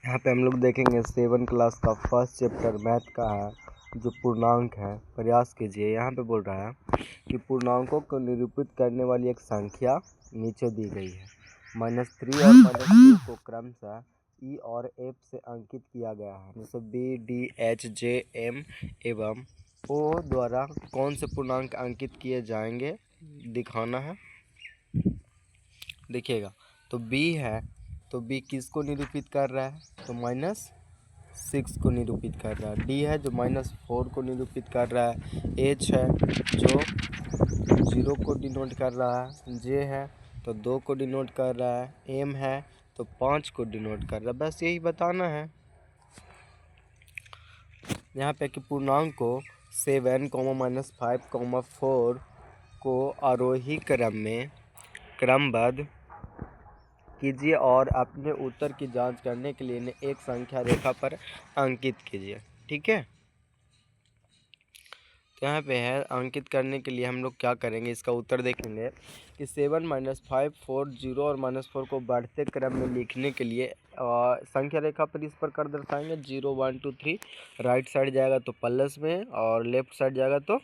यहाँ पे हम लोग देखेंगे 7 क्लास का फर्स्ट चैप्टर मैथ का है जो पूर्णांक है। प्रयास कीजिए। यहाँ पे बोल रहा है कि पूर्णांकों को निरूपित करने वाली एक संख्या नीचे दी गई है। -3 और -2 को क्रमशः ई और एफ से अंकित किया गया है। जैसे बी, डी, एच, जे, एम एवं ओ द्वारा कौन से पूर्णांक अंकित किए जाएंगे दिखाना है। देखिएगा तो बी है तो बी किसको निरूपित कर रहा है, तो -6 को निरूपित कर रहा है। डी है जो -4 को निरूपित कर रहा है। एच है जो 0 को डिनोट कर रहा है। जे है तो 2 को डिनोट कर रहा है। एम है तो 5 को डिनोट कर रहा है। बस यही बताना है। यहाँ पे कि पूर्णांक को 7, -5, 4 को आरोही क्रम में क्रमबद्ध कीजिए और अपने उत्तर की जांच करने के लिए इन्हें एक संख्या रेखा पर अंकित कीजिए। ठीक है, तो यहाँ पे है अंकित करने के लिए हम लोग क्या करेंगे, इसका उत्तर देखेंगे कि 7, -5, 4, 0 और -4 को बढ़ते क्रम में लिखने के लिए संख्या रेखा पर इस प्रकार दर्शाएंगे। 0, 1, 2, 3 राइट साइड जाएगा तो प्लस में और लेफ्ट साइड जाएगा तो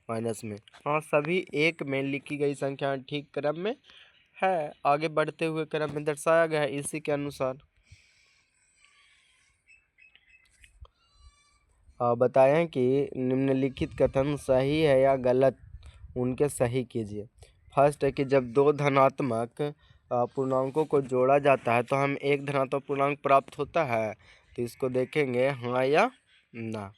माइनस में। हाँ, सभी एक में लिखी गई संख्या ठीक क्रम में है, आगे बढ़ते हुए क्रम में दर्शाया गया है इसी के अनुसार। बताएं कि निम्नलिखित कथन सही है या गलत, उनके सही कीजिए। फर्स्ट है कि जब दो धनात्मक पूर्णांकों को जोड़ा जाता है तो हम एक धनात्मक पूर्णांक प्राप्त होता है, तो इसको देखेंगे हाँ या ना।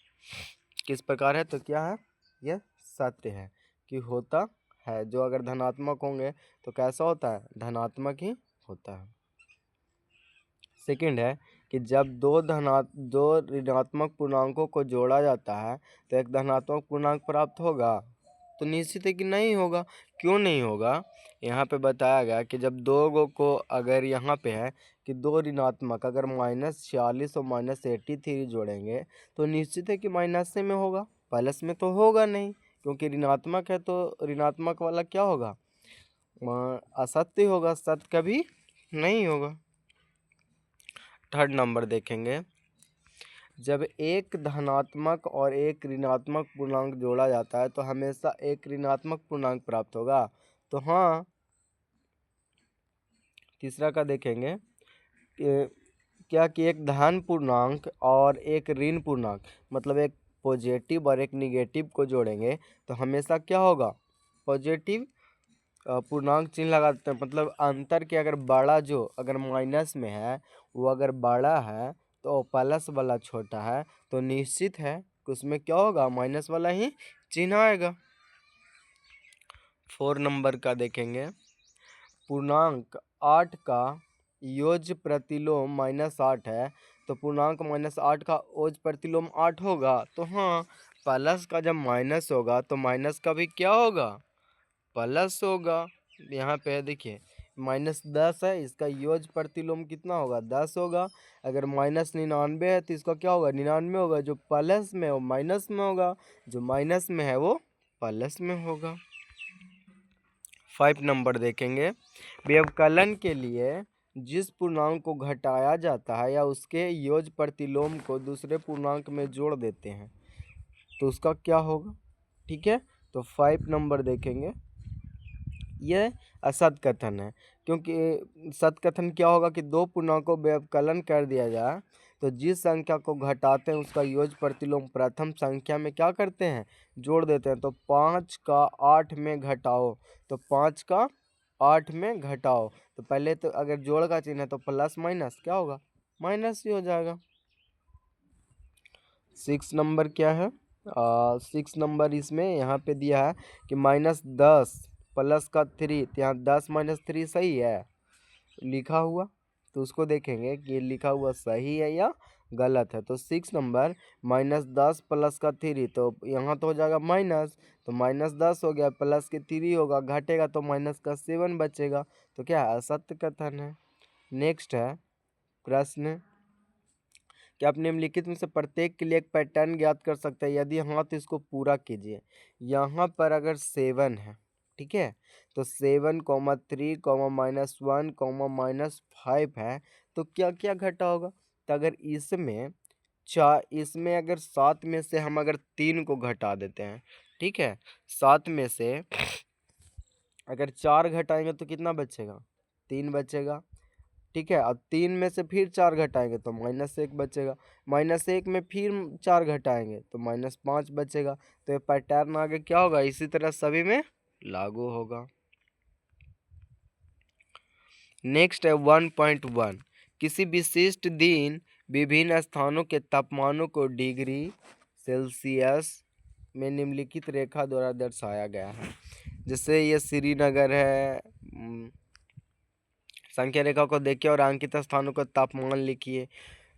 किस प्रकार है, तो क्या है, यह सत्य है कि होता है। जो अगर धनात्मक होंगे तो कैसा होता है, धनात्मक ही होता है। सेकंड है कि जब दो ऋणात्मक पूर्णांकों को जोड़ा जाता है तो एक धनात्मक पूर्णांक प्राप्त होगा, तो निश्चित है कि नहीं होगा। क्यों नहीं होगा, यहाँ पे बताया गया कि जब दो गो को अगर यहाँ पे है कि दो ऋणात्मक अगर -46 और -83 जोड़ेंगे तो निश्चित है कि माइनस में होगा, प्लस में तो होगा नहीं, क्योंकि ऋणात्मक है तो ऋणात्मक वाला क्या होगा, असत्य होगा, सत्य कभी नहीं होगा। थर्ड नंबर देखेंगे, जब एक धनात्मक और एक ऋणात्मक पूर्णांक जोड़ा जाता है तो हमेशा एक ऋणात्मक पूर्णांक प्राप्त होगा, तो हाँ। तीसरा का देखेंगे क्या कि एक धन पूर्णांक और एक ऋण पूर्णांक, मतलब एक पॉजिटिव और एक निगेटिव को जोड़ेंगे तो हमेशा क्या होगा, पॉजिटिव पूर्णांक चिन्ह लगा देते हैं। मतलब अंतर के अगर बड़ा जो अगर माइनस में है वो अगर बड़ा है तो प्लस वाला छोटा है, तो निश्चित है कि उसमें क्या होगा, माइनस वाला ही चिन्ह आएगा। 4 नंबर का देखेंगे, पूर्णांक 8 का योज्य प्रतिलोम -8 है, तो पूर्णांक -8 का ओज प्रतिलोम 8 होगा, तो हाँ। प्लस का जब माइनस होगा तो माइनस का भी क्या होगा, प्लस होगा। यहाँ पे देखिए -10 है, इसका योज्य प्रतिलोम कितना होगा, 10 होगा। अगर -99 है तो इसका क्या होगा, 99 होगा। जो प्लस में है वो माइनस में होगा, जो माइनस में है वो प्लस में होगा। 5 नंबर देखेंगे, व्यवकलन के लिए जिस पूर्णांक को घटाया जाता है या उसके योज्य प्रतिलोम को दूसरे पूर्णांक में जोड़ देते हैं तो उसका क्या होगा। ठीक है, तो 5 नंबर देखेंगे, यह असत कथन है। क्योंकि सत कथन क्या होगा कि दो पूर्णांकों को व्यवकलन कर दिया जाए तो जिस संख्या को घटाते हैं उसका योज्य प्रतिलोम प्रथम संख्या में क्या करते हैं, जोड़ देते हैं। तो 5 का 8 में घटाओ, तो 5 का 8 में घटाओ, तो पहले तो अगर जोड़ का चिन्ह है तो प्लस माइनस क्या होगा, माइनस ही हो जाएगा। 6 नंबर क्या है, 6 नंबर इसमें यहाँ पे दिया है कि -10 प्लस का 3, तो यहाँ 10 - 3 सही है लिखा हुआ, तो उसको देखेंगे कि लिखा हुआ सही है या गलत है। तो 6 नंबर -10 प्लस का 3, तो यहाँ तो हो जाएगा माइनस, तो -10 हो गया, प्लस के 3 होगा, घटेगा तो माइनस का 7 बचेगा, तो क्या असत्य कथन है। नेक्स्ट है प्रश्न, क्या आप निम्नलिखित में से प्रत्येक के लिए एक पैटर्न ज्ञात कर सकते हैं, यदि हाँ तो इसको पूरा कीजिए। यहाँ पर अगर 7 है, ठीक है, तो 7, 3, -1, -5 है, तो क्या क्या घटा होगा, तो अगर इसमें अगर 7 में से हम अगर 3 को घटा देते हैं, ठीक है, 7 में से अगर 4 घटाएंगे तो कितना बचेगा, 3 बचेगा, ठीक है। अब 3 में से फिर 4 घटाएंगे तो -1 बचेगा, -1 में फिर 4 घटाएंगे तो -5 बचेगा। तो ये पैटर्न आगे क्या होगा, इसी तरह सभी में लागू होगा। नेक्स्ट है 1.1, किसी विशिष्ट दिन विभिन्न स्थानों के तापमानों को डिग्री सेल्सियस में निम्नलिखित रेखा द्वारा दर्शाया गया है। जैसे ये श्रीनगर है, संख्या रेखा को देखिए और अंकित स्थानों का तापमान लिखिए,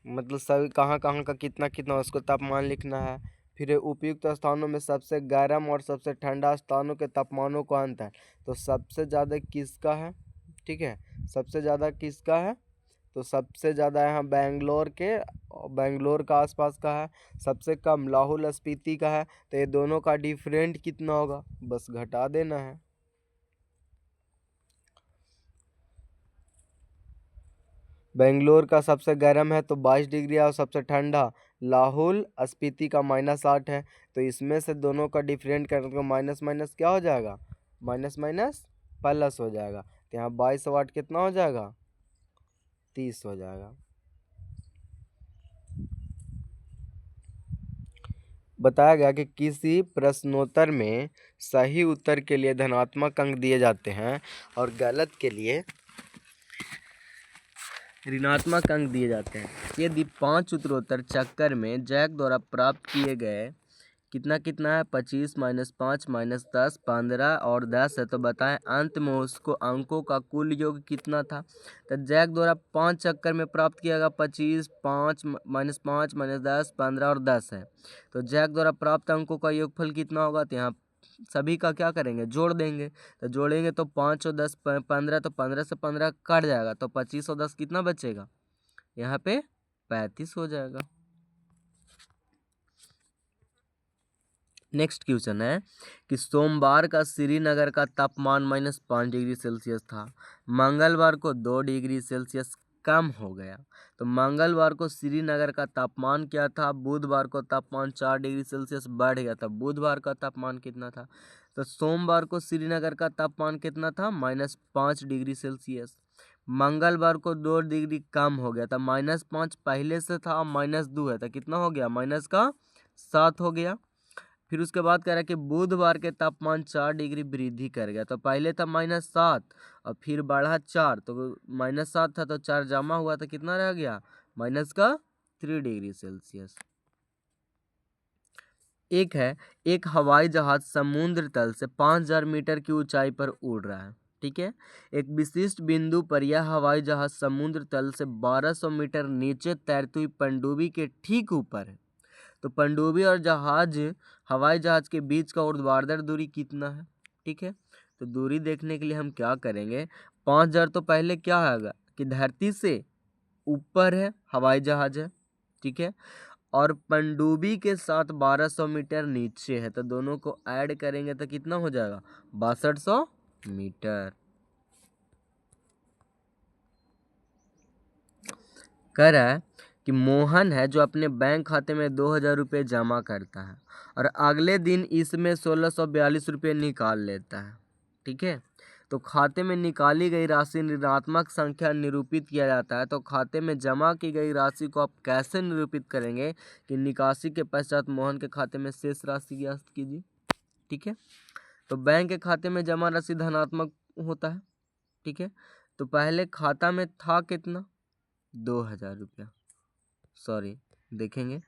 मतलब सभी कहाँ कहाँ का कितना कितना उसको तापमान लिखना है। फिर उपयुक्त स्थानों में सबसे गर्म और सबसे ठंडा स्थानों के तापमानों का अंतर, तो सबसे ज़्यादा किसका है, ठीक है, सबसे ज़्यादा किसका है, तो सबसे ज़्यादा यहाँ बेंगलोर का आसपास का है, सबसे कम लाहौल स्पीति का है। तो ये दोनों का डिफरेंट कितना होगा, बस घटा देना है। बेंगलोर का सबसे गर्म है तो 22 डिग्री है, और सबसे ठंडा लाहौल स्पीति का -8 है। तो इसमें से दोनों का डिफरेंट करने को माइनस माइनस क्या हो जाएगा, माइनस माइनस प्लस हो जाएगा। तो यहाँ 22 कितना हो जाएगा, 30 हो जाएगा। बताया गया कि किसी प्रश्नोत्तर में सही उत्तर के लिए धनात्मक अंक दिए जाते हैं और गलत के लिए ऋणात्मक अंक दिए जाते हैं। यदि 5 उत्तरोत्तर चक्कर में जैक द्वारा प्राप्त किए गए कितना कितना है, 25 -5 -10 15 और 10 है, तो बताएं अंत में उसको अंकों का कुल योग कितना था। तो जैक द्वारा 5 चक्कर में प्राप्त किया गया 25 5 -5 -10 15 और 10 है। तो जैक द्वारा प्राप्त अंकों का योगफल कितना होगा, तो यहाँ सभी का क्या करेंगे, जोड़ देंगे। तो जोड़ेंगे तो 5 और 10 15, तो 15 से 15 कट जाएगा, तो 25 और 10 कितना बचेगा, यहाँ पे 35 हो जाएगा। नेक्स्ट क्वेश्चन है कि सोमवार का श्रीनगर का तापमान -5 डिग्री सेल्सियस था, मंगलवार को 2 डिग्री सेल्सियस कम हो गया। तो मंगलवार को श्रीनगर का तापमान क्या था, बुधवार को तापमान 4 डिग्री सेल्सियस बढ़ गया था। बुधवार का तापमान कितना था, तो सोमवार को श्रीनगर का तापमान कितना था, -5 डिग्री सेल्सियस। मंगलवार को 2 डिग्री कम हो गया था, -5 पहले से था और -2 है, तो कितना हो गया, -7 हो गया। फिर उसके बाद कह रहा है कि बुधवार के तापमान 4 डिग्री वृद्धि कर गया। तो पहले था -7 और फिर बढ़ा 4, तो -7 था तो 4 जमा हुआ तो कितना रह गया, -3 डिग्री सेल्सियस। एक है, एक हवाई जहाज समुद्र तल से 5000 मीटर की ऊंचाई पर उड़ रहा है, ठीक है। एक विशिष्ट बिंदु पर यह हवाई जहाज समुद्र तल से 1200 मीटर नीचे तैरती हुई पनडुब्बी के ठीक ऊपर है। तो पनडुब्बी और हवाई जहाज के बीच का ऊर्ध्वाधर दूरी कितना है, ठीक है। तो दूरी देखने के लिए हम क्या करेंगे, 5000 तो पहले क्या है कि धरती से ऊपर है, हवाई जहाज है, ठीक है, और पनडुब्बी के साथ 1200 मीटर नीचे है, तो दोनों को ऐड करेंगे तो कितना हो जाएगा, 6200 मीटर। कह रहा है कि मोहन है जो अपने बैंक खाते में 2000 रुपये जमा करता है और अगले दिन इसमें 1642 रुपये निकाल लेता है, ठीक है। तो खाते में निकाली गई राशि ऋणात्मक संख्या निरूपित किया जाता है। तो खाते में जमा की गई राशि को आप कैसे निरूपित करेंगे कि निकासी के पश्चात मोहन के खाते में शेष राशि ज्ञात कीजिए, ठीक है। तो बैंक के खाते में जमा राशि धनात्मक होता है, ठीक है। तो पहले खाता में था कितना, 2000 रुपया, सॉरी देखेंगे,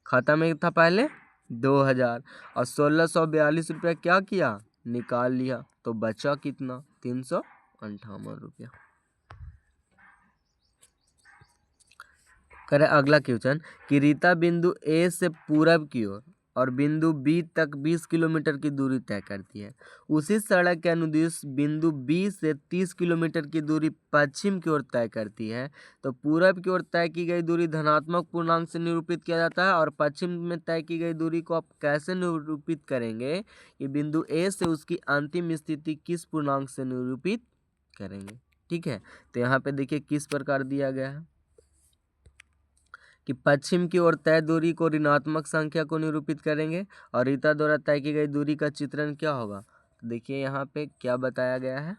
खाता में था पहले 2000 और 1642 रुपया क्या किया, निकाल लिया, तो बचा कितना, 358 रुपया। करे अगला क्वेश्चन कि रीता बिंदु ए से पूरब की ओर और बिंदु बी तक 20 किलोमीटर की दूरी तय करती है। उसी सड़क के अनुदिश बिंदु बी से 30 किलोमीटर की दूरी पश्चिम की ओर तय करती है। तो पूरब की ओर तय की गई दूरी धनात्मक पूर्णांक से निरूपित किया जाता है और पश्चिम में तय की गई दूरी को आप कैसे निरूपित करेंगे कि बिंदु ए से उसकी अंतिम स्थिति किस पूर्णांक से निरूपित करेंगे, ठीक है। तो यहाँ पे देखिए किस प्रकार दिया गया है, कि पश्चिम की ओर तय दूरी को ऋणात्मक संख्या को निरूपित करेंगे और रीता द्वारा तय की गई दूरी का चित्रण क्या होगा। तो देखिए यहाँ पे क्या बताया गया है,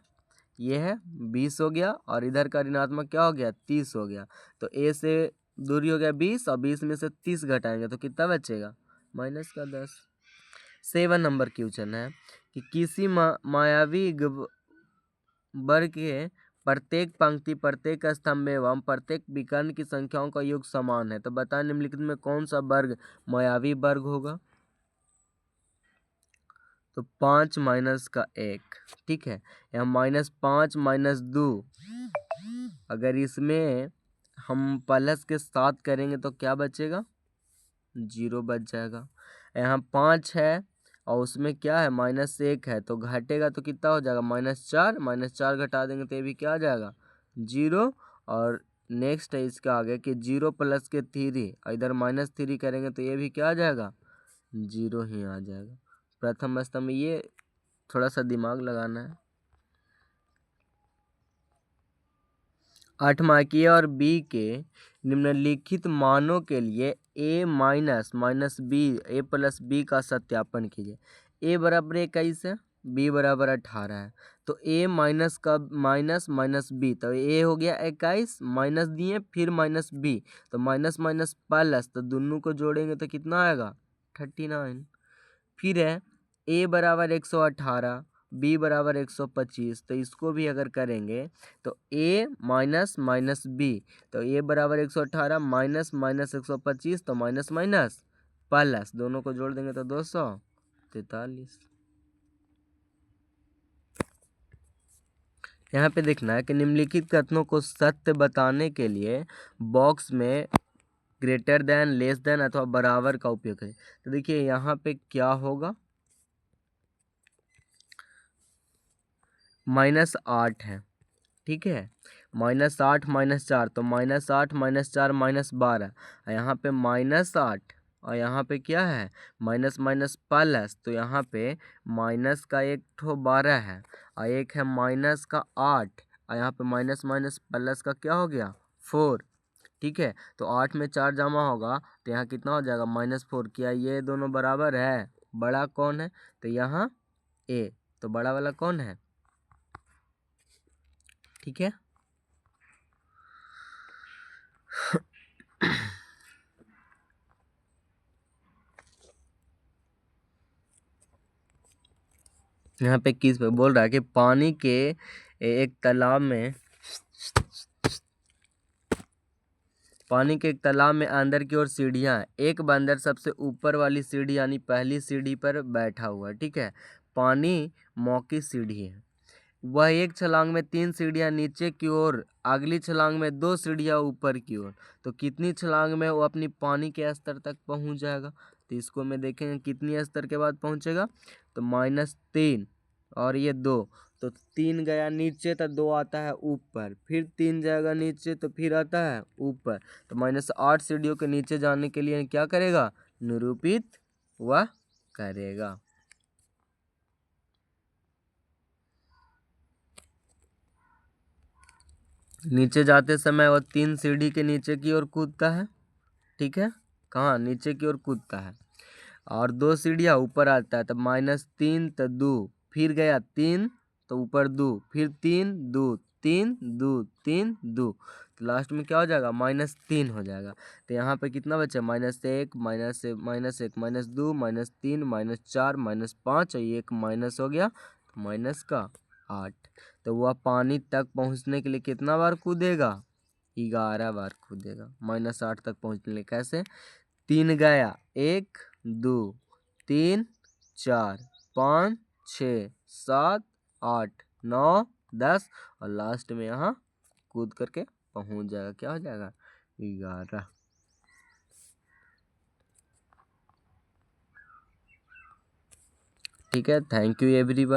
ये है 20 हो गया और इधर का ऋणात्मक क्या हो गया 30 हो गया। तो ए से दूरी हो गया 20 और 20 में से 30 घटाएंगे तो कितना बचेगा -10। 7 नंबर क्वेश्चन है कि किसी मायावी वर्ग के प्रत्येक पंक्ति, प्रत्येक स्तंभ एवं प्रत्येक विकर्ण की संख्याओं का योग समान है। तो बताएं निम्नलिखित में कौन सा वर्ग मायावी वर्ग होगा। तो 5 माइनस का 1, ठीक है। यहाँ -5 -2, अगर इसमें हम प्लस के साथ करेंगे तो क्या बचेगा 0 बच जाएगा। यहाँ 5 है और उसमें क्या है -1 है तो घटेगा तो कितना हो जाएगा -4 घटा देंगे तो ये भी क्या आ जाएगा 0। और नेक्स्ट है इसका आगे कि 0 प्लस के 3 और इधर -3 करेंगे तो ये भी क्या आ जाएगा 0 ही आ जाएगा। प्रथम स्तंभ में ये थोड़ा सा दिमाग लगाना है। 8 मार्कीय और बी के निम्नलिखित मानों के लिए a minus B a plus B का सत्यापन कीजिए। a बराबर 21 है, b बराबर 18 है। तो a माइनस का माइनस बी, तो a हो गया 21 माइनस दिए फिर माइनस बी, तो माइनस माइनस प्लस, तो दोनों को जोड़ेंगे तो कितना आएगा 39। फिर है a बराबर 118 b बराबर 125, तो इसको भी अगर करेंगे तो a माइनस बी, तो a बराबर 118 माइनस 125, तो माइनस माइनस प्लस, दोनों को जोड़ देंगे तो 243। यहाँ पे देखना है कि निम्नलिखित कथनों को सत्य बताने के लिए बॉक्स में ग्रेटर देन, लेस देन अथवा बराबर का उपयोग करें। तो देखिए यहाँ पे क्या होगा -8 है, ठीक है। -8 -4, तो -8 -4 -12, यहाँ पे -8 और यहाँ पे क्या है माइनस माइनस प्लस, तो यहाँ पे माइनस का एक ठो 12 है और एक है माइनस का 8 और यहाँ पे माइनस माइनस प्लस का क्या हो गया 4, ठीक है। तो 8 में 4 जमा होगा तो यहाँ कितना हो जाएगा -4। क्या ये दोनों बराबर है, बड़ा कौन है तो यहाँ a, तो बड़ा वाला कौन है, ठीक है। यहाँ पे किस पे बोल रहा है कि पानी के एक तालाब में अंदर की ओर सीढ़ियाँ हैं। एक बंदर सबसे ऊपर वाली सीढ़ी यानी पहली सीढ़ी पर बैठा हुआ है, ठीक है। पानी मौकी सीढ़ी है, वह एक छलांग में 3 सीढ़ियाँ नीचे की ओर, अगली छलांग में 2 सीढ़ियाँ ऊपर की ओर, तो कितनी छलांग में वो अपनी पानी के स्तर तक पहुँच जाएगा। तो इसको में देखेंगे कितनी स्तर के बाद पहुँचेगा, तो -3 और ये 2, तो 3 गया नीचे तो 2 आता है ऊपर, फिर 3 जाएगा नीचे तो फिर आता है ऊपर, तो -8 सीढ़ियों के नीचे जाने के लिए क्या करेगा निरूपित वह करेगा। नीचे जाते समय वह 3 सीढ़ी के नीचे की ओर कूदता है, ठीक है, कहाँ नीचे की ओर कूदता है, और 2 सीढ़ियाँ ऊपर आता है, तब -3 तो 2, फिर गया 3 तो ऊपर 2, फिर 3 2 3 2 3 2, तो लास्ट में क्या हो जाएगा -3 हो जाएगा। तो यहाँ पे कितना बचा -1 -2 -3 -4 -5 और एक माइनस हो गया तो माइनस का 8। तो वह पानी तक पहुँचने के लिए कितना बार कूदेगा 11 बार कूदेगा -8 तक पहुँचने के लिए। कैसे 3 गया 1 2 3 4 5 6 7 8 9 10 और लास्ट में यहाँ कूद करके पहुँच जाएगा, क्या हो जाएगा 11। ठीक है, थैंक यू एवरीवन।